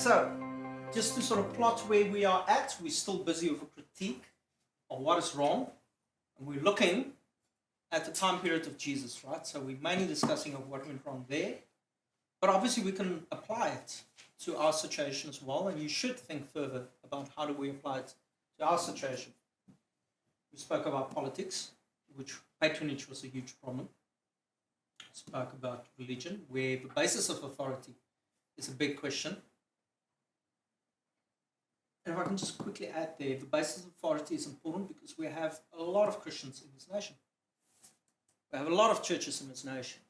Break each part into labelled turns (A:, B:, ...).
A: So, just to sort of plot where we are at, we're still busy with a critique of what is wrong, and we're looking at the time period of Jesus, right? So we're mainly discussing of what went wrong there, but obviously we can apply it to our situation as well, and you should think further about how do we apply it to our situation. We spoke about politics, which patronage was a huge problem. We spoke about religion, where the basis of authority is a big question. And if I can just quickly add there, the basis of authority is important because we have a lot of Christians in this nation. We have a lot of churches in this nation.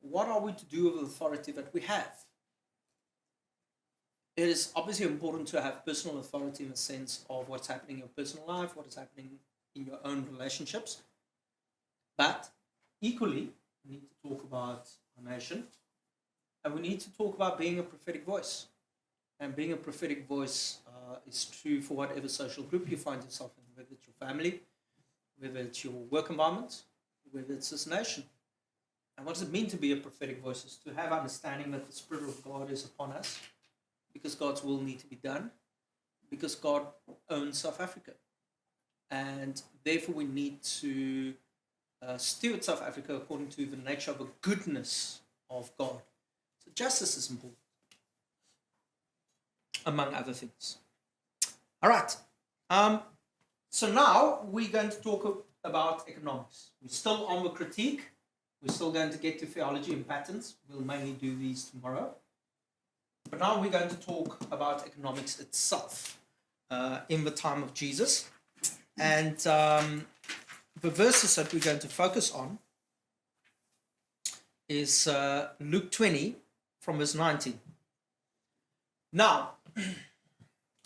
A: What are we to do with the authority that we have? It is obviously important to have personal authority in the sense of what's happening in your personal life, what is happening in your own relationships. But equally, we need to talk about our nation, and we need to talk about being a prophetic voice. And being a prophetic voice is true for whatever social group you find yourself in, whether it's your family, whether it's your work environment, whether it's this nation. And what does it mean to be a prophetic voice? Is to have understanding that the Spirit of God is upon us, because God's will need to be done, because God owns South Africa. And therefore we need to steward South Africa according to the nature of the goodness of God. So justice is important, among other things. All right. So now we're going to talk about economics. We're still on the critique. We're still going to get to theology and patterns. We'll mainly do these tomorrow. But now we're going to talk about economics itself in the time of Jesus. And the verses that we're going to focus on is Luke 20 from verse 19. Now,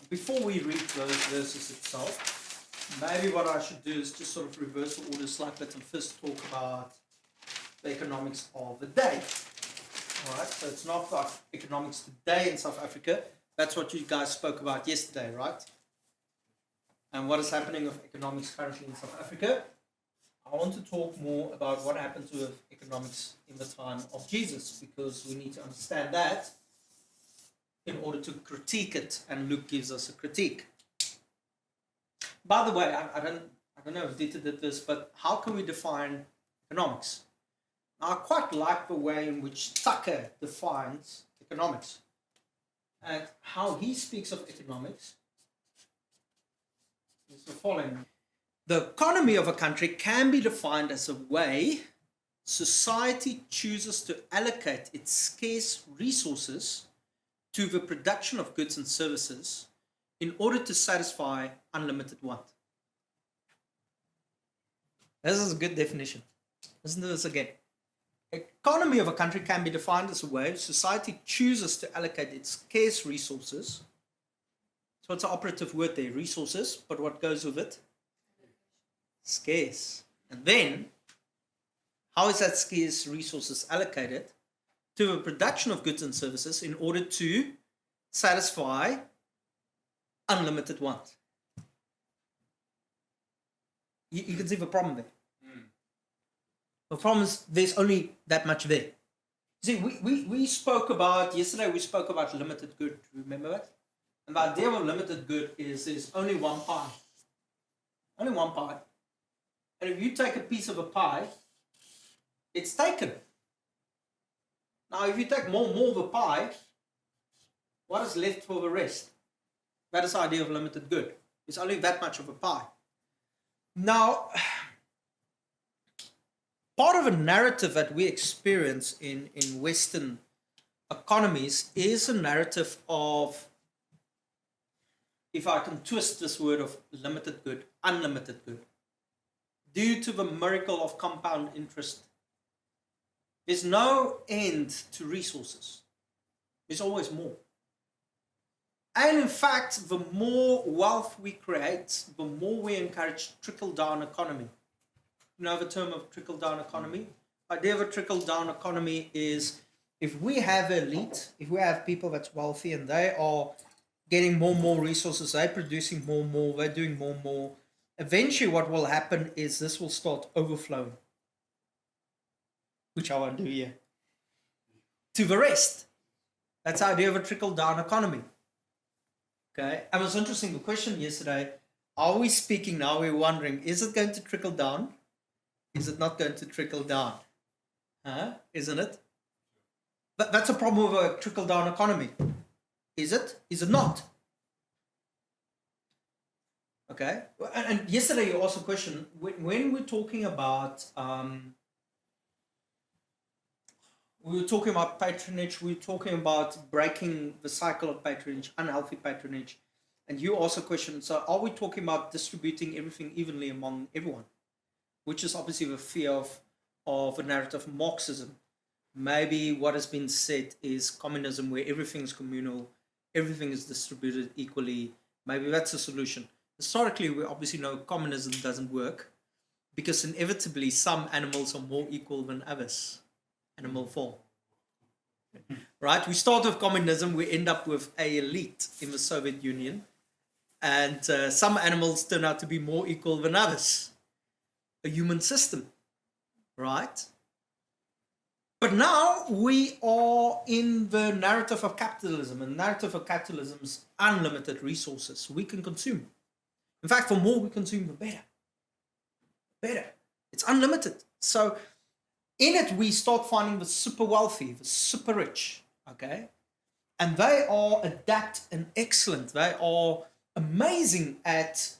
A: before we read those verses itself, maybe what I should do is just sort of reverse the order slightly and first talk about the economics of the day. All right, so it's not like economics today in South Africa. That's what you guys spoke about yesterday, right? And what is happening with economics currently in South Africa. I want to talk more about what happened with economics in the time of Jesus, because we need to understand that in order to critique it, and Luke gives us a critique. By the way, I don't know if Dieter did this, but how can we define economics? Now, I quite like the way in which Tucker defines economics, and how he speaks of economics is the following. The economy of a country can be defined as a way society chooses to allocate its scarce resources to the production of goods and services in order to satisfy unlimited want. This is a good definition. Listen to this again. Economy of a country can be defined as a way society chooses to allocate its scarce resources. So it's an operative word there, resources, but what goes with it? Scarce. And then, how is that scarce resources allocated? To the production of goods and services in order to satisfy unlimited want. You can see the problem there. The problem is there's only that much there. See, we spoke about, yesterday we spoke about limited good, remember that? And the idea of limited good is there's only one pie. Only one pie. And if you take a piece of a pie, it's taken. Now, if you take more of a pie, what is left for the rest? That is the idea of limited good. It's only that much of a pie. Now, part of a narrative that we experience in Western economies is a narrative of, if I can twist this word of limited good, unlimited good. Due to the miracle of compound interest, there's no end to resources. There's always more. And in fact, the more wealth we create, the more we encourage trickle-down economy. You know the term of trickle-down economy? The idea of a trickle-down economy is if we have an elite, if we have people that's wealthy and they are getting more and more resources, they're producing more and more, they're doing more and more, eventually what will happen is this will start overflowing. Which I won't do here. To the rest. That's the idea of a trickle-down economy. Okay, and it was interesting, the question yesterday, are we speaking now, we're wondering, is it going to trickle down? Is it not going to trickle down? Isn't it? But that's a problem with a trickle-down economy. Is it? Is it not? Okay, and yesterday you asked a question, when we're talking about, we were talking about patronage, we were talking about breaking the cycle of patronage, unhealthy patronage, and you asked a question, so are we talking about distributing everything evenly among everyone? Which is obviously the fear of a narrative of Marxism. Maybe what has been said is communism, where everything is communal, everything is distributed equally. Maybe that's a solution. Historically, we obviously know communism doesn't work because inevitably some animals are more equal than others. Animal form. Right? We start with communism, we end up with an elite in the Soviet Union, and some animals turn out to be more equal than others. A human system. Right? But now we are in the narrative of capitalism, and the narrative of capitalism is unlimited resources we can consume. In fact, the more we consume, the better. Better. It's unlimited. So in it, we start finding the super wealthy, the super rich, okay? And they are adept and excellent. They are amazing at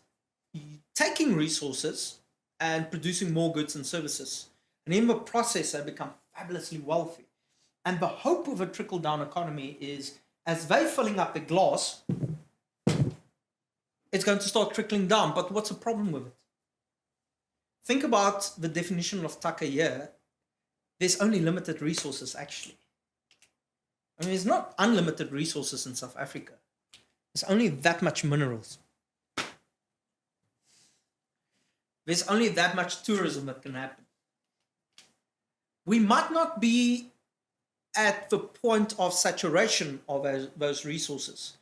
A: taking resources and producing more goods and services. And in the process, they become fabulously wealthy. And the hope of a trickle-down economy is, as they're filling up the glass, it's going to start trickling down. But what's the problem with it? Think about the definition of taka here. There's only limited resources, actually. I mean, there's not unlimited resources in South Africa. There's only that much minerals. There's only that much tourism that can happen. We might not be at the point of saturation of those resources,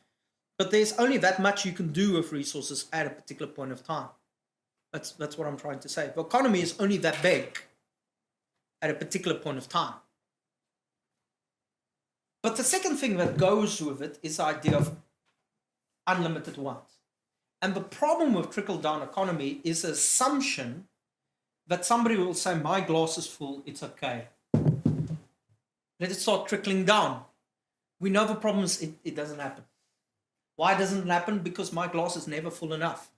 A: but there's only that much you can do with resources at a particular point of time. That's what I'm trying to say. The economy is only that big at a particular point of time. But the second thing that goes with it is the idea of unlimited want. And the problem with trickle-down economy is the assumption that somebody will say, my glass is full, it's okay. Let it start trickling down. We know the problem is it doesn't happen. Why doesn't it happen? Because my glass is never full enough.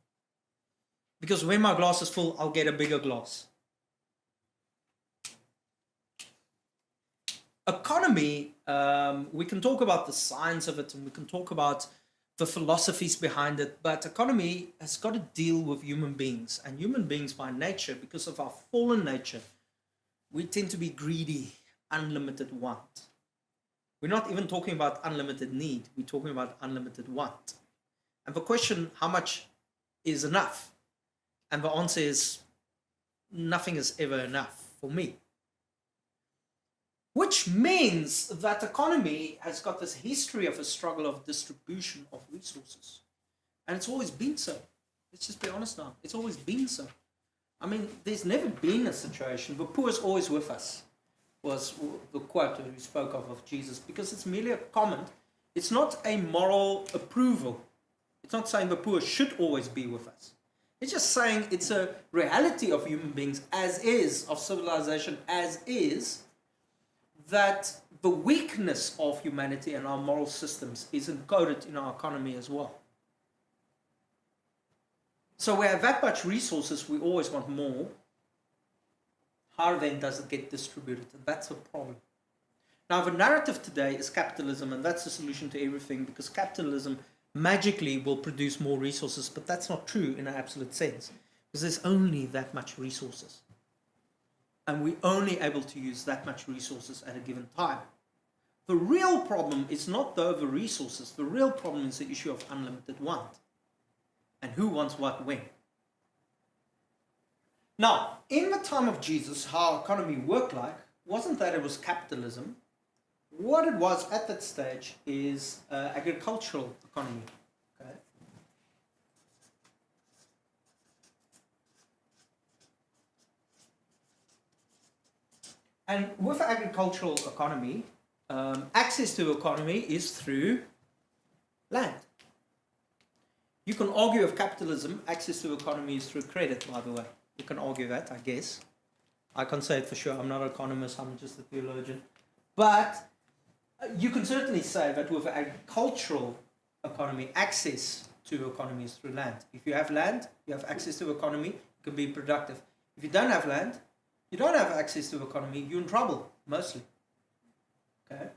A: Because when my glass is full, I'll get a bigger glass. Economy, we can talk about the science of it and we can talk about the philosophies behind it, but economy has got to deal with human beings. And human beings by nature, because of our fallen nature, we tend to be greedy, unlimited want. We're not even talking about unlimited need, we're talking about unlimited want. And the question, how much is enough? And the answer is, nothing is ever enough for me. Which means that economy has got this history of a struggle of distribution of resources. And it's always been so. Let's just be honest now. It's always been so. I mean, there's never been a situation, the poor is always with us, was the quote that we spoke of Jesus, because it's merely a comment. It's not a moral approval. It's not saying the poor should always be with us. It's just saying it's a reality of human beings as is, of civilization as is, that the weakness of humanity and our moral systems is encoded in our economy as well. So we have that much resources, we always want more. How then does it get distributed? And that's the problem. Now the narrative today is capitalism, and that's the solution to everything, because capitalism magically will produce more resources, but that's not true in an absolute sense, because there's only that much resources. And we're only able to use that much resources at a given time. The real problem is not though the resources, the real problem is the issue of unlimited want. And who wants what when. Now, in the time of Jesus, how economy worked like, wasn't that it was capitalism. What it was at that stage is agricultural economy. Okay? And with agricultural economy, access to economy is through land. You can argue of capitalism, access to economy is through credit, by the way. You can argue that, I guess. I can't say it for sure. I'm not an economist, I'm just a theologian. But you can certainly say that with agricultural economy, access to economy is through land. If you have land, you have access to economy, you can be productive. If you don't have land, you don't have access to economy, you're in trouble, mostly. Okay?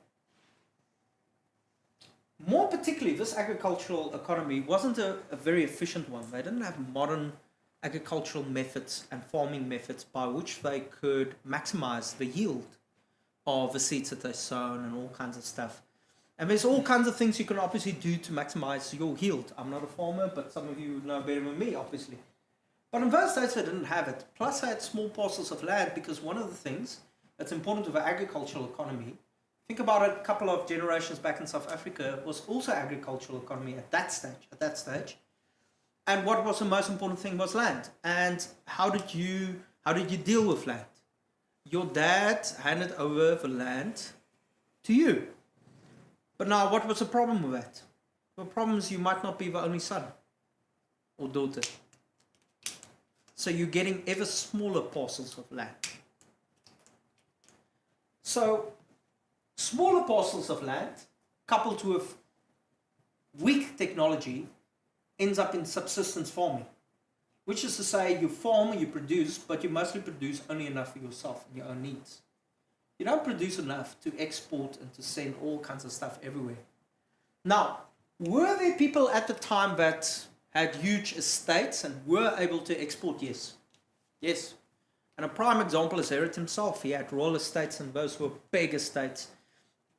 A: More particularly, this agricultural economy wasn't a very efficient one. They didn't have modern agricultural methods and farming methods by which they could maximize the yield of the seeds that they sown and all kinds of stuff. And there's all kinds of things you can obviously do to maximize your yield. I'm not a farmer, but some of you know better than me, obviously. But in those days, they didn't have it. Plus, they had small parcels of land, because one of the things that's important to the agricultural economy, think about it, a couple of generations back in South Africa, was also agricultural economy at that stage. And what was the most important thing was land. And how did you deal with land? Your dad handed over the land to you. But now, what was the problem with that? The problem is you might not be the only son or daughter. So you're getting ever smaller parcels of land. So, smaller parcels of land, coupled with weak technology, ends up in subsistence farming. Which is to say, you farm and you produce, but you mostly produce only enough for yourself and your own needs. You don't produce enough to export and to send all kinds of stuff everywhere. Now, were there people at the time that had huge estates and were able to export? Yes. Yes. And a prime example is Herod himself. He had royal estates, and those were big estates,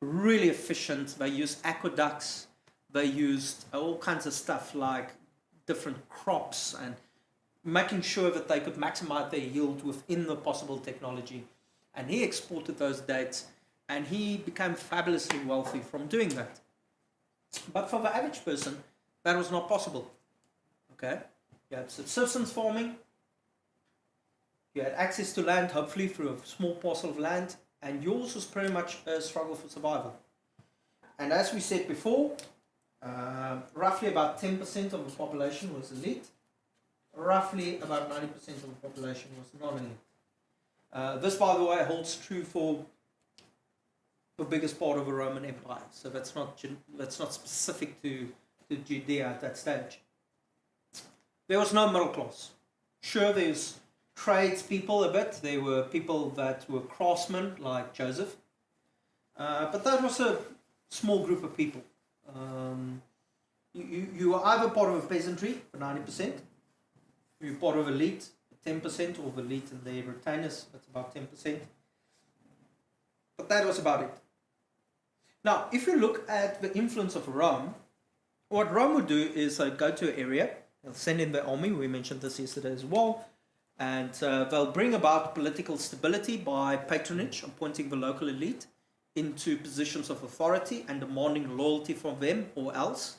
A: really efficient. They used aqueducts. They used all kinds of stuff like different crops and making sure that they could maximize their yield within the possible technology. And he exported those dates, and he became fabulously wealthy from doing that. But for the average person, that was not possible. Okay? You had subsistence farming, you had access to land, hopefully through a small parcel of land, and yours was pretty much a struggle for survival. And as we said before, roughly about 10% of the population was elite. Roughly about 90% of the population was non-elite. This, by the way, holds true for the biggest part of the Roman Empire. So that's not specific to Judea at that stage. There was no middle class. Sure, there's tradespeople a bit. There were people that were craftsmen, like Joseph. But that was a small group of people. You were either part of a peasantry for 90%, you're part of elite, 10%, or the elite and their retainers, that's about 10%. But that was about it. Now, if you look at the influence of Rome, what Rome would do is go to an area, they'll send in the army, we mentioned this yesterday as well, and they'll bring about political stability by patronage, appointing the local elite into positions of authority and demanding loyalty from them or else.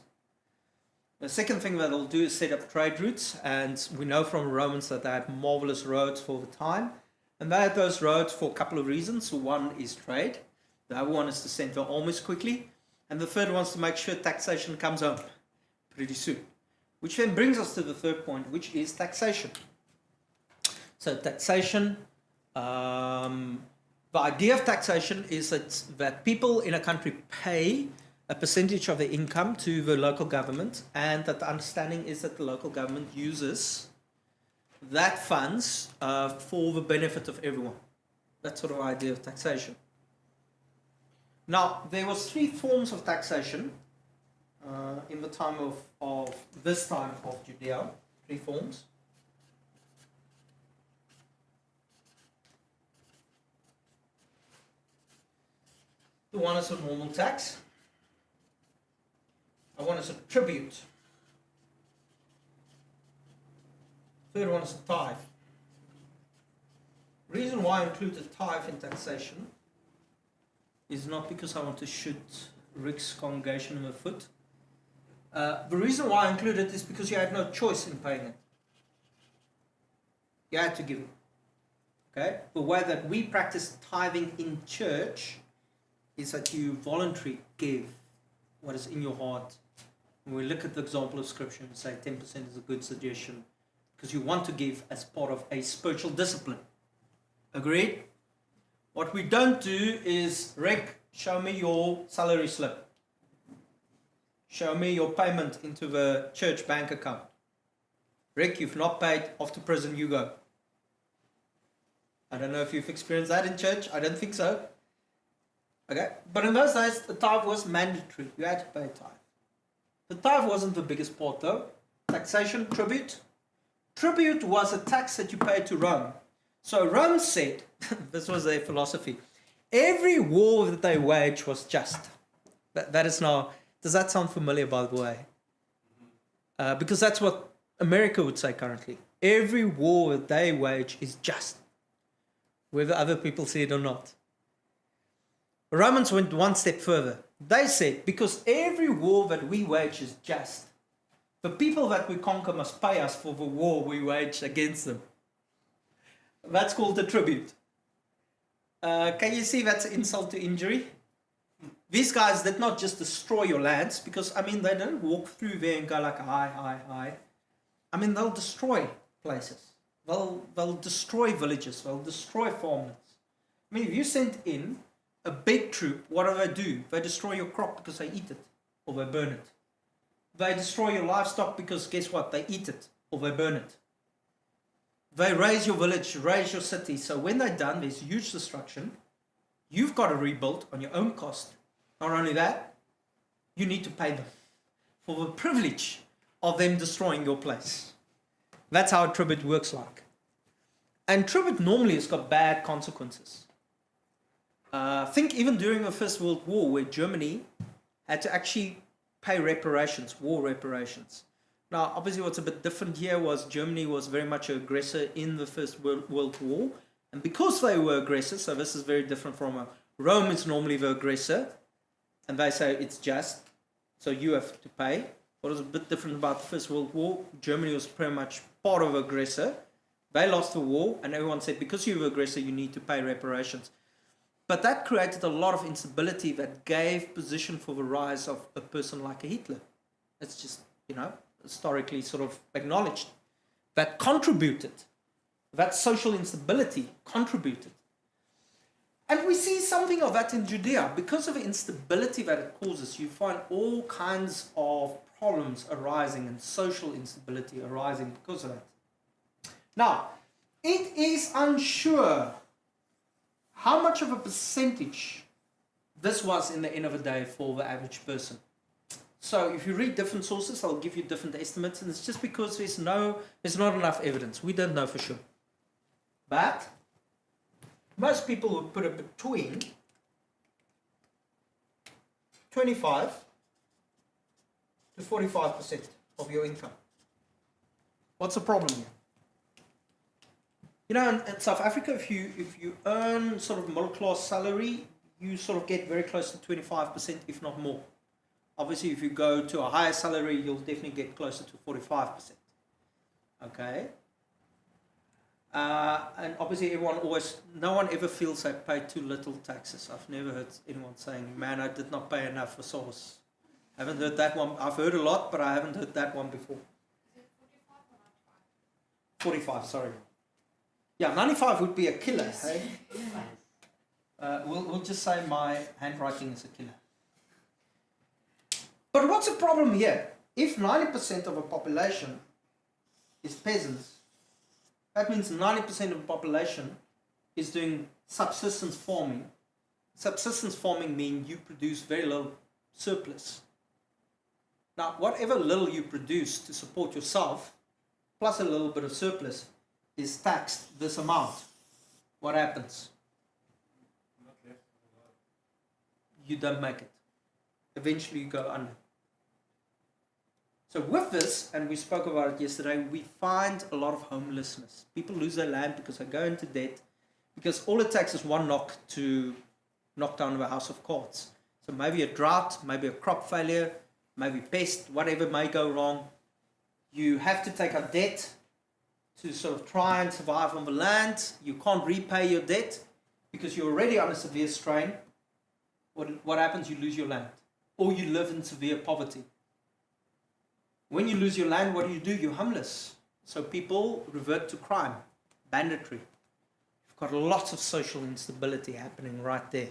A: The second thing that they'll do is set up trade routes, and we know from Romans that they had marvelous roads for the time, and they had those roads for a couple of reasons. So one is trade, the other one is to send their armies quickly, and the third one is to make sure taxation comes home pretty soon. Which then brings us to the third point, which is taxation. So taxation, the idea of taxation is that people in a country pay a percentage of their income to the local government, and that the understanding is that the local government uses that funds for the benefit of everyone. That's sort of the idea of taxation. Now, there was three forms of taxation in the time of this time of Judea. Three forms. The one is a normal tax. The one is a tribute. Third one is a tithe. The reason why I included tithe in taxation is not because I want to shoot Rick's congregation in the foot. The reason why I included it is because you had no choice in paying it. You had to give it. Okay? The way that we practice tithing in church is that you voluntarily give what is in your heart. When we look at the example of Scripture and say 10% is a good suggestion, because you want to give as part of a spiritual discipline. Agreed? What we don't do is, Rick, show me your salary slip. Show me your payment into the church bank account. Rick, you've not paid, off to prison you go. I don't know if you've experienced that in church. I don't think so. Okay, but in those days, the tithe was mandatory. You had to pay a tithe. The tithe wasn't the biggest part though. Taxation, tribute. Tribute was a tax that you paid to Rome. So Rome said, this was their philosophy, every war that they waged was just. That is now, does that sound familiar, by the way? Because that's what America would say currently. Every war that they wage is just, whether other people see it or not. The Romans went one step further. They said, because every war that we wage is just, the people that we conquer must pay us for the war we wage against them. That's called the tribute. Can you see that's insult to injury? These guys did not just destroy your lands, because, I mean, they don't walk through there and go like, hi. I mean, they'll destroy places. They'll destroy villages. They'll destroy farmlands. I mean, if you send in a big troop, what do? They destroy your crop because they eat it, or they burn it. They destroy your livestock because, guess what? They eat it, or they burn it. They raise your village, raise your city. So when they're done, there's huge destruction. You've got to rebuild on your own cost. Not only that, you need to pay them for the privilege of them destroying your place. That's how a tribute works like. And tribute normally has got bad consequences. Think even during the First World War, where Germany had to actually pay reparations, war reparations. Now, obviously what's a bit different here was Germany was very much an aggressor in the First World War. And because they were aggressors, so this is very different from Rome is normally the aggressor. And they say it's just, so you have to pay. What was a bit different about the First World War, Germany was pretty much part of the aggressor. They lost the war, and everyone said, because you're the aggressor, you need to pay reparations. But that created a lot of instability that gave position for the rise of a person like a Hitler. It's just, historically sort of acknowledged. That contributed. That social instability contributed. And we see something of that in Judea. Because of the instability that it causes, you find all kinds of problems arising and social instability arising because of that. Now, it is unsure how much of a percentage this was in the end of the day for the average person. So if you read different sources, I'll give you different estimates, and it's just because there's not enough evidence. We don't know for sure. But most people would put it between 25 to 45% of your income. What's the problem here? In South Africa, if you earn sort of middle class salary, you sort of get very close to 25%, if not more. Obviously, if you go to a higher salary, you'll definitely get closer to 45%. Okay? And obviously, no one ever feels they pay too little taxes. I've never heard anyone saying, man, I did not pay enough for sauce. I haven't heard that one. I've heard a lot, but I haven't heard that one before.
B: Is it 45 or 95?
A: 45, sorry. Yeah, 95 would be a killer, hey? We'll just say my handwriting is a killer. But what's the problem here? If 90% of a population is peasants, that means 90% of the population is doing subsistence farming. Subsistence farming means you produce very little surplus. Now, whatever little you produce to support yourself, plus a little bit of surplus, is taxed this amount. What happens? You don't make it. Eventually you go under. So with this, and we spoke about it yesterday, we find a lot of homelessness. People lose their land because they go into debt, because all it takes is one knock to knock down the house of cards. So maybe a drought, maybe a crop failure, maybe pest, whatever may go wrong. You have to take out debt to sort of try and survive on the land. You can't repay your debt because you're already under severe strain. what happens? You lose your land. Or you live in severe poverty. When you lose your land, what do? You're homeless. So people revert to crime, banditry. You've got lots of social instability happening right there.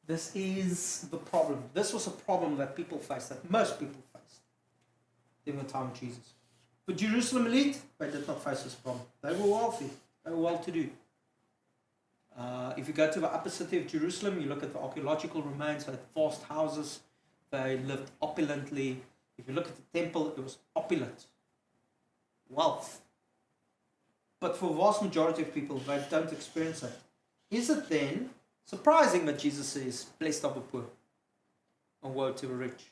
A: This is the problem. This was a problem that people faced, that most people faced in the time of Jesus. The Jerusalem elite, they did not face this problem. They were wealthy. They were well-to-do. If you go to the upper city of Jerusalem, you look at the archaeological remains, they had vast houses. They lived opulently. If you look at the temple, it was opulent. Wealth. But for the vast majority of people, they don't experience that. Is it then surprising that Jesus says, blessed are the poor, and woe to the rich?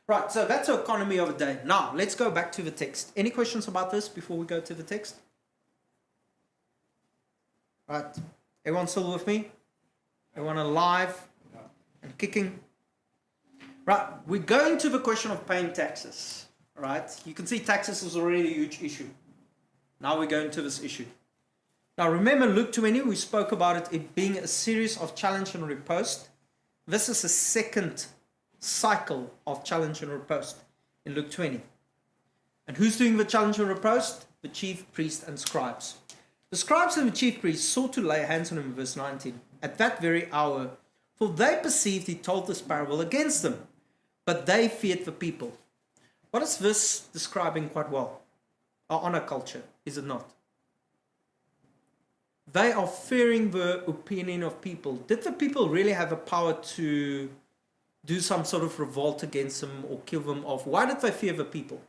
A: Right, so that's the economy of the day. Now, let's go back to the text. Any questions about this before we go to the text? Right, everyone still with me? Everyone alive and kicking? Right, we're going to the question of paying taxes. Right, you can see taxes is already a huge issue. Now we're going to this issue. Now remember Luke 20, we spoke about it being a series of challenge and riposte. This is the second cycle of challenge and riposte in Luke 20. And who's doing the challenge and riposte? The chief priests and scribes. The scribes and the chief priests sought to lay hands on him in verse 19. At that very hour, for they perceived he told this parable against them, but they feared the people. What is this describing quite well? Our honor culture, is it not? They are fearing the opinion of people. Did the people really have the power to do some sort of revolt against them or kill them off? Why did they fear the people?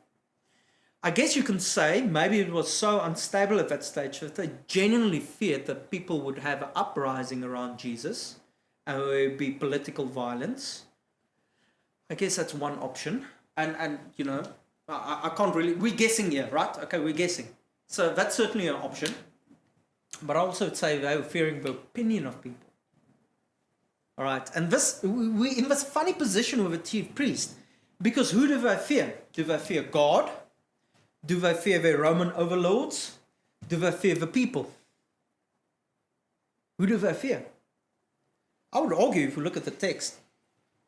A: I guess you can say maybe it was so unstable at that stage that they genuinely feared that people would have an uprising around Jesus and there would be political violence. I guess that's one option. And you know, I can't really, we're guessing here, right? Okay, we're guessing. So that's certainly an option. But I also would say they were fearing the opinion of people. All right, and we're in this funny position with a chief priest, because who do they fear? Do they fear God? Do they fear their Roman overlords? Do they fear the people? Who do they fear? I would argue, if we look at the text,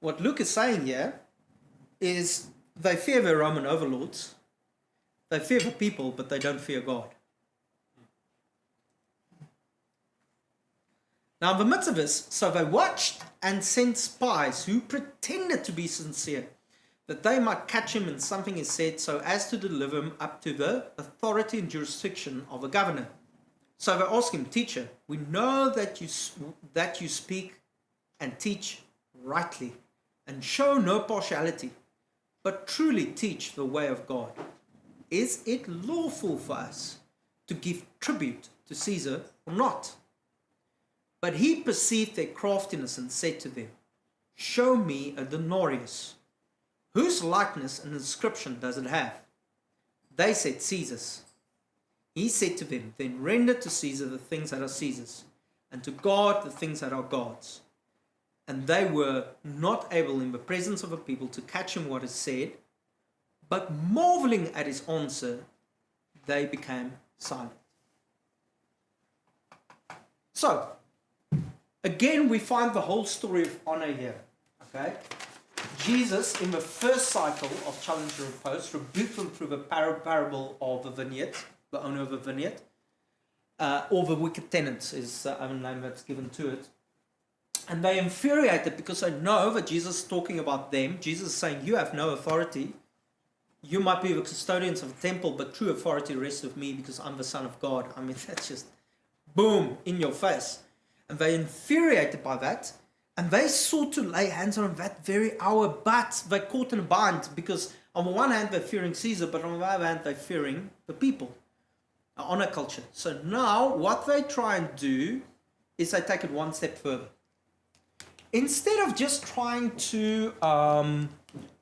A: what Luke is saying here is they fear their Roman overlords, they fear the people, but they don't fear God. Now, in the midst of this, so they watched and sent spies who pretended to be sincere, that they might catch him in something he said, so as to deliver him up to the authority and jurisdiction of a governor. So they asked him, Teacher, we know that you speak and teach rightly, and show no partiality, but truly teach the way of God. Is it lawful for us to give tribute to Caesar or not? But he perceived their craftiness and said to them, Show me a denarius. Whose likeness and inscription does it have? They said, Caesar's. He said to them, Then render to Caesar the things that are Caesar's, and to God the things that are God's. And they were not able in the presence of the people to catch him what is said, but marveling at his answer, they became silent. So, again, we find the whole story of honor here. Okay? Jesus, in the first cycle of challenge and riposte, rebuked them through the parable of the vineyard, the owner of the vineyard, or the wicked tenants is the other name that's given to it. And they infuriated because they know that Jesus is talking about them. Jesus is saying, you have no authority. You might be the custodians of the temple, but true authority rests with me because I'm the Son of God. I mean, that's just boom, in your face. And they infuriated by that. And they sought to lay hands on him that very hour, but they caught in a bind because on the one hand they're fearing Caesar, but on the other hand they're fearing the people, honor culture. So now what they try and do is they take it one step further. Instead of just trying to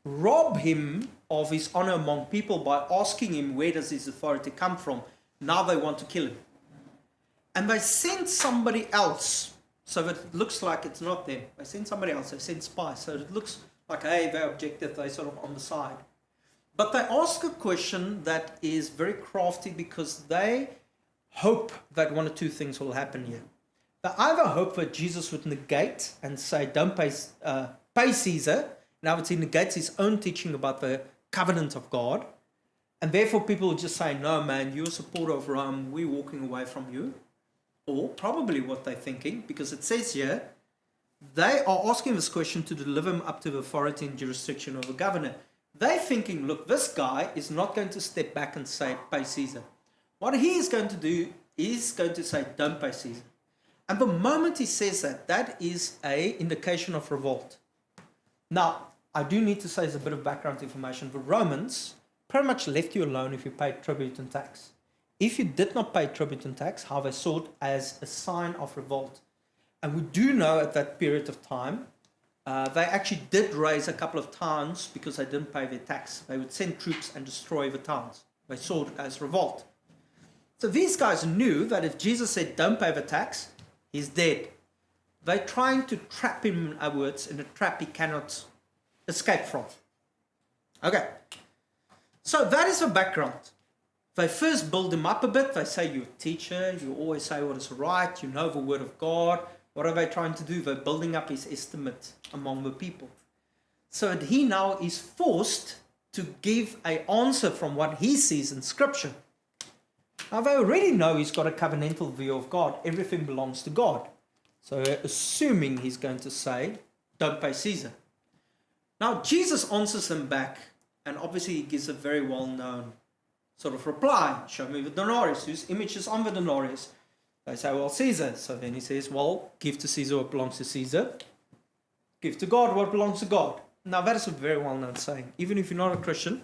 A: rob him of his honor among people by asking him where does his authority come from, now they want to kill him. And they send somebody else, so that it looks like it's not them. They send somebody else, they send spies, so it looks like, hey, they objected, they're sort of on the side. But they ask a question that is very crafty because they hope that one or two things will happen here. They either hope that Jesus would negate and say, don't pay Caesar. In other words, he negates his own teaching about the covenant of God. And therefore people will just say, no, man, you're a supporter of Rome. We're walking away from you. Or probably what they're thinking, because it says here, they are asking this question to deliver him up to the authority and jurisdiction of the governor. They're thinking, look, this guy is not going to step back and say, pay Caesar. What he is going to do is going to say, don't pay Caesar. And the moment he says that, that is an indication of revolt. Now, I do need to say as a bit of background information, the Romans pretty much left you alone if you paid tribute and tax. If you did not pay tribute and tax, how they saw it as a sign of revolt. And we do know at that period of time, they actually did raise a couple of towns because they didn't pay their tax. They would send troops and destroy the towns. They saw it as revolt. So these guys knew that if Jesus said, don't pay the tax, he's dead. They're trying to trap him, in other words, in a trap he cannot escape from. Okay. So that is the background. They first build him up a bit. They say, you're a teacher. You always say what is right. You know the word of God. What are they trying to do? They're building up his estimate among the people. So that he now is forced to give an answer from what he sees in Scripture. Now they already know he's got a covenantal view of God. Everything belongs to God. So assuming he's going to say, don't pay Caesar. Now Jesus answers them back, and obviously he gives a very well-known sort of reply. Show me the denarius. Whose image is on the denarius? They say, well, Caesar. So then he says, well, give to Caesar what belongs to Caesar. Give to God what belongs to God. Now that is a very well-known saying. Even if you're not a Christian,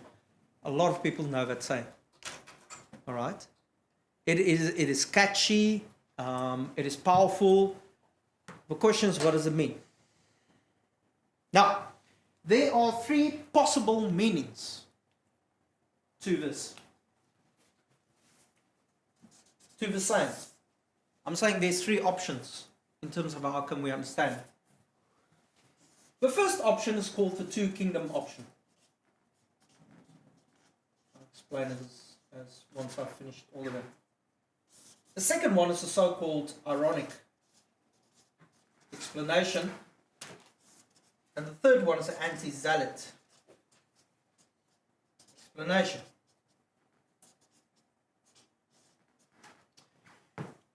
A: a lot of people know that saying. All right? It is catchy. It is powerful. The question is, what does it mean? Now, there are three possible meanings to this. To the saying. I'm saying there's three options in terms of how can we understand it. The first option is called the two kingdom option. I'll explain it as once I've finished all of them. The second one is the so-called ironic explanation. And the third one is the anti-zealot explanation.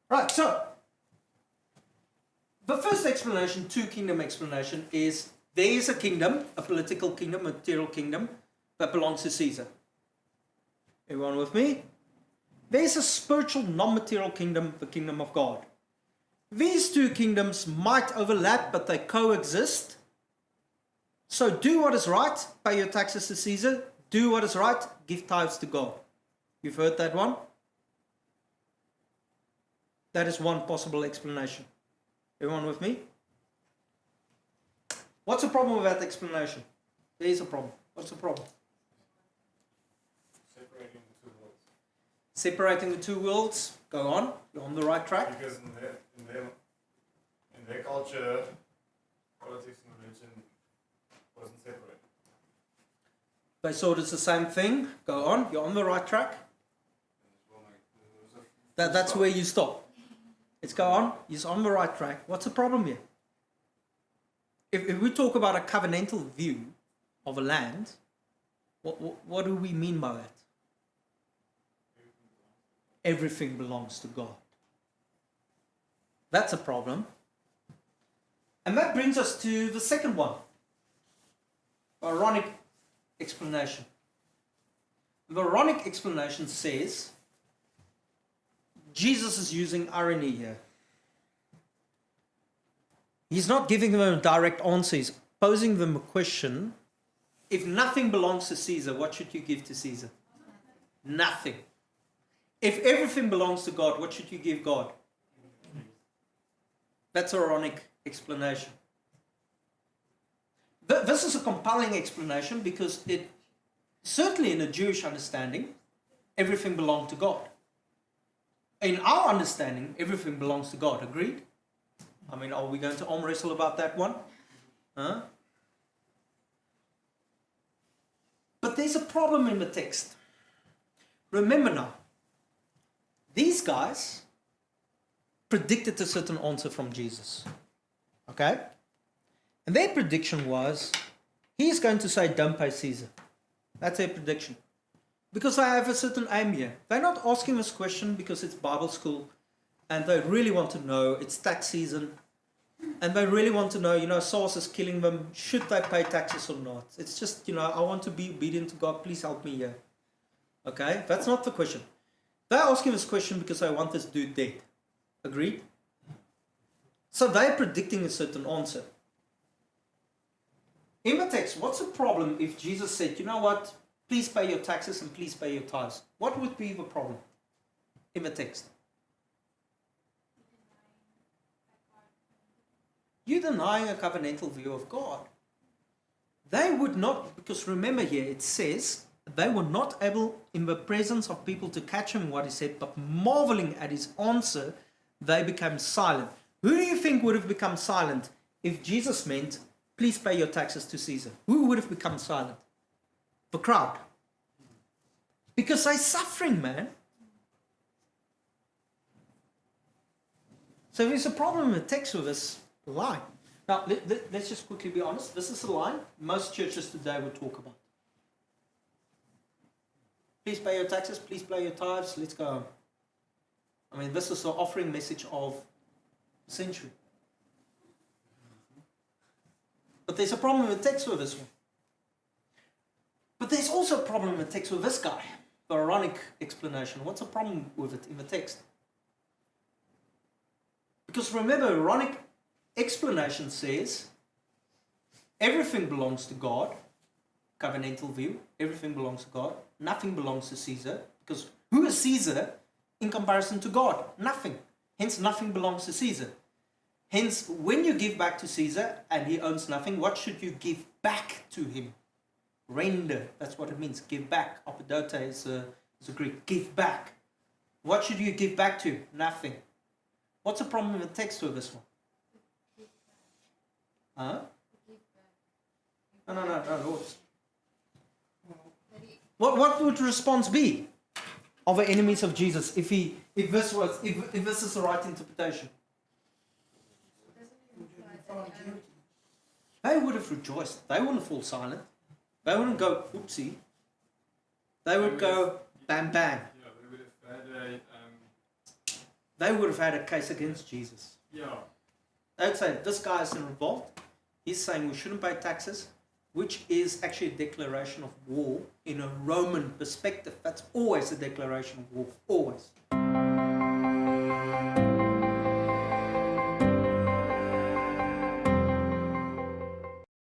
A: Right, so the first explanation, two kingdom explanation, is there is a kingdom, a political kingdom, a material kingdom that belongs to Caesar. Everyone with me? There's a spiritual, non-material kingdom, the kingdom of God. These two kingdoms might overlap, but they coexist. So do what is right, pay your taxes to Caesar. Do what is right, give tithes to God. You've heard that one? That is one possible explanation. Everyone with me? What's the problem with that explanation? There is a problem. What's the problem?
C: Separating the two worlds.
A: Separating the two worlds. Go on. You're on the right track.
C: Because in their culture, politics and religion wasn't separated.
A: They saw it as the same thing. Go on. You're on the right track. That's where you stop. Let's go on. He's on the right track. What's the problem here? If we talk about a covenantal view of a land, what do we mean by that? Everything belongs to God. That's a problem. And that brings us to the second one. Ironic explanation. The ironic explanation says Jesus is using irony here. He's not giving them a direct answer. He's posing them a question. If nothing belongs to Caesar, what should you give to Caesar? Nothing. If everything belongs to God, what should you give God? That's an ironic explanation. This is a compelling explanation because it, certainly in a Jewish understanding, everything belonged to God. In our understanding, everything belongs to God. Agreed? I mean, are we going to arm wrestle about that one? Huh? But there's a problem in the text. Remember now, these guys predicted a certain answer from Jesus. Okay? And their prediction was, he's going to say, don't pay Caesar. That's their prediction. Because they have a certain aim here. They're not asking this question because it's Bible school and they really want to know, it's tax season, and they really want to know, SARS is killing them, should they pay taxes or not? It's just, I want to be obedient to God, please help me here. Okay? That's not the question. They're asking this question because they want this dude dead. Agreed? So they're predicting a certain answer. In the text, what's the problem if Jesus said, you know what, please pay your taxes and please pay your tithes? What would be the problem in the text? You're denying a covenantal view of God. They would not, because remember here, it says, they were not able in the presence of people to catch him in what he said, but marveling at his answer, they became silent. Who do you think would have become silent if Jesus meant, please pay your taxes to Caesar? Who would have become silent? The crowd. Because they're suffering, man. So there's a problem in the text with this line. Now, let's just quickly be honest. This is a line most churches today would talk about. Please pay your taxes, please pay your tithes, let's go home. I mean, this is the offering message of the century. But there's a problem with the text with this one. But there's also a problem with the text with this guy, the Aaronic explanation. What's the problem with it in the text? Because remember, Aaronic explanation says everything belongs to God, covenantal view, everything belongs to God, nothing belongs to Caesar, because who is Caesar in comparison to God? Nothing. Hence, nothing belongs to Caesar. Hence, when you give back to Caesar and he owns nothing, what should you give back to him? Render, that's what it means, give back. Apodote is a Greek, give back. What should you give back to? Nothing. What's the problem with the text with this one? Huh? No. What would the response be of the enemies of Jesus if this is the right interpretation? They would have rejoiced. They wouldn't fall silent. They wouldn't go oopsie. They would go bam bam.
C: Yeah, they would have had
A: They would have had a case against Jesus.
C: yeah.
A: They'd say, this guy isn't involved. He's saying we shouldn't pay taxes, which is actually a declaration of war in a Roman perspective. That's always a declaration of war. Always.